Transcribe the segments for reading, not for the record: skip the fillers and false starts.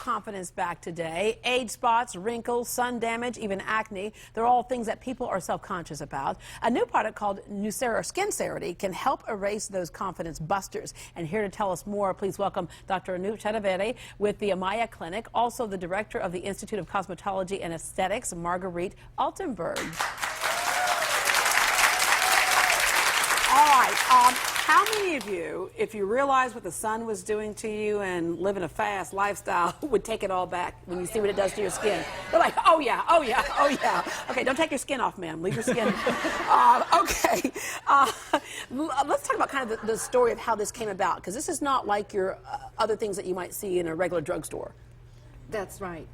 confidence back today. Age spots, wrinkles, sun damage, even acne. They're all things that people are self-conscious about. A new product called Skincerity can help erase those confidence busters. And here to tell us more, please welcome Dr. Anoop Chaturvedi with the Amaya Clinic, also the director of the Institute of Cosmetology and Aesthetics, Marguerite Altenberg. All right. How many of you, if you realize what the sun was doing to you and living a fast lifestyle, would take it all back when you see what it does to your skin? They're like, oh yeah, oh yeah, oh yeah. Okay, don't take your skin off, ma'am. Leave your skin. Okay. Let's talk about kind of the story of how this came about, because this is not like your other things that you might see in a regular drugstore. That's right.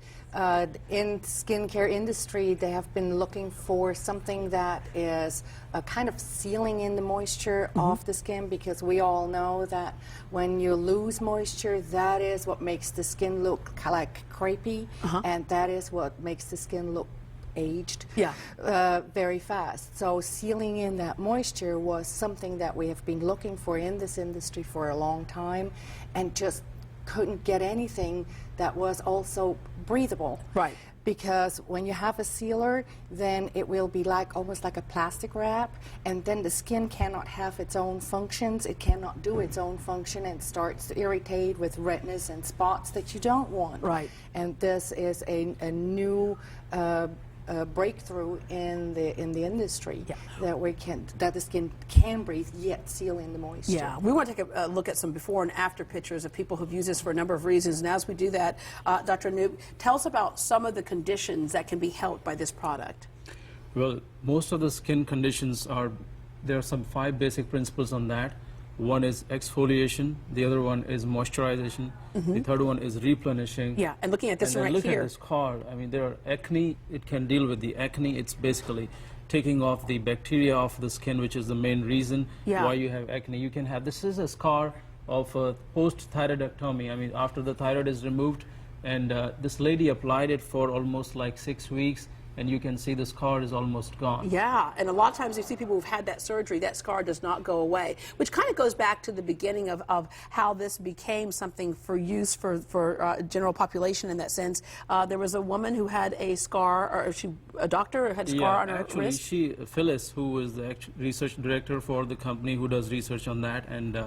In skincare industry, they have been looking for something that is kind of sealing in the moisture off the skin, because we all know that when you lose moisture, that is what makes the skin look like crepey, and that is what makes the skin look aged very fast. So sealing in that moisture was something that we have been looking for in this industry for a long time, and just couldn't get anything that was also breathable. Right. Because when you have a sealer, then it will be like almost like a plastic wrap, and then the skin cannot have its own functions. It cannot do its own function, and starts to irritate with redness and spots that you don't want. Right. And this is a new breakthrough in the industry, that the skin can breathe yet seal in the moisture. Yeah, we want to take a look at some before and after pictures of people who've used this for a number of reasons. And as we do that, Dr. Anoop, tell us about some of the conditions that can be helped by this product. Well, most of the skin conditions there are some 5 basic principles on that. One is exfoliation, the other one is moisturization, the third one is replenishing. Yeah, and looking at this right here. Look at this card. I mean, there are acne. It can deal with the acne. It's basically taking off the bacteria off the skin, which is the main reason why you have acne. You can have, this is a scar of post-thyroidectomy. I mean, after the thyroid is removed, and this lady applied it for almost like 6 weeks, and you can see the scar is almost gone. Yeah, and a lot of times you see people who've had that surgery, that scar does not go away, which kind of goes back to the beginning of how this became something for use for general population in that sense. There was a woman who had a scar, or a doctor who had a scar on her wrist. Phyllis, who was the research director for the company who does research on that, and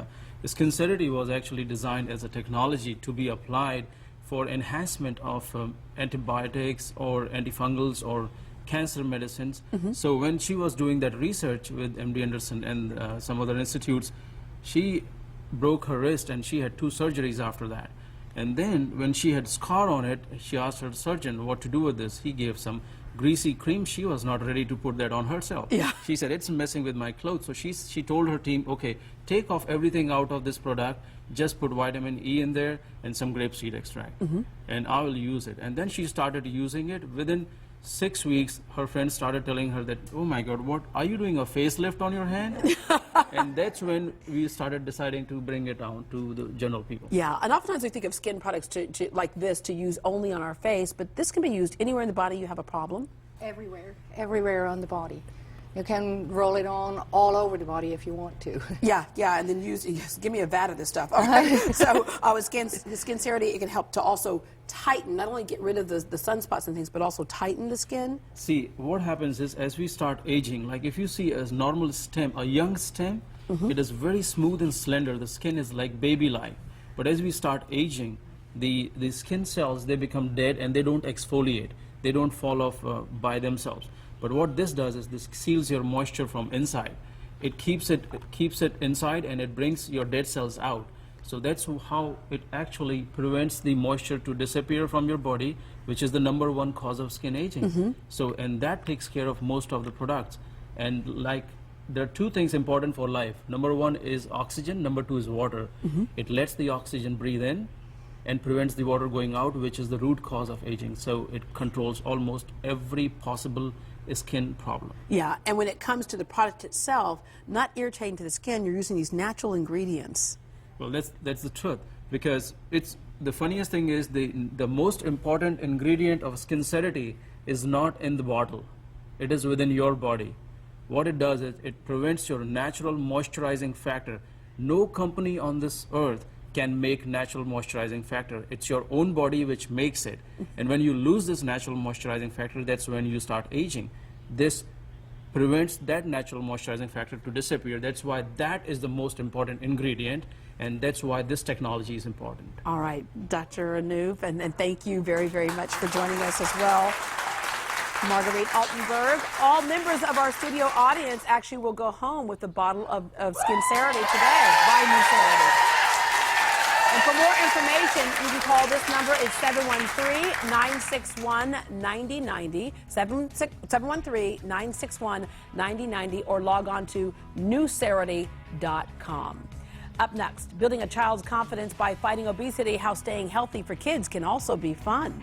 Skincerity was actually designed as a technology to be applied for enhancement of antibiotics or antifungals or cancer medicines. So when she was doing that research with MD Anderson and some other institutes, she broke her wrist and she had 2 surgeries after that. And then when she had scar on it, she asked her surgeon what to do with this. He gave some greasy cream. She was not ready to put that on herself. Yeah. She said, it's messing with my clothes. So she told her team, okay, take off everything out of this product, just put vitamin E in there and some grapeseed extract, and I will use it. And then she started using it. Within 6 weeks, her friends started telling her that, oh my God, what, are you doing a facelift on your hand? And that's when we started deciding to bring it down to the general people. Yeah, and oftentimes we think of skin products like this to use only on our face, but this can be used anywhere in the body you have a problem. Everywhere on the body. You can roll it on all over the body if you want to. Yeah, and then give me a vat of this stuff. All right. So with Skincerity, it can help to also tighten, not only get rid of the sunspots and things, but also tighten the skin. See, what happens is as we start aging, like if you see a normal stem, a young stem, it is very smooth and slender. The skin is like baby-like. But as we start aging, the skin cells, they become dead and they don't exfoliate. They don't fall off by themselves. But what this does is this seals your moisture from inside. It keeps it inside, and it brings your dead cells out. So that's how it actually prevents the moisture to disappear from your body, which is the #1 cause of skin aging. So, and that takes care of most of the products. And like, there are 2 things important for life. #1 is oxygen, #2 is water. It lets the oxygen breathe in and prevents the water going out, which is the root cause of aging. So it controls almost every possible skin problem. Yeah, and when it comes to the product itself, not irritating to the skin, you're using these natural ingredients. Well, that's the truth, because it's the funniest thing is the most important ingredient of Skincerity is not in the bottle. It is within your body. What it does is it prevents your natural moisturizing factor. No company on this earth can make natural moisturizing factor. It's your own body which makes it. And when you lose this natural moisturizing factor, that's when you start aging. This prevents that natural moisturizing factor to disappear. That's why that is the most important ingredient, and that's why this technology is important. All right, Dr. Anoop, and thank you very, very much for joining us as well. Marguerite Altenberg. All members of our studio audience actually will go home with a bottle of Skincerity today. Buy Skincerity. And for more information, you can call this number. It's 713-961-9090, 713-961-9090, or log on to newcerity.com. Up next, building a child's confidence by fighting obesity, how staying healthy for kids can also be fun.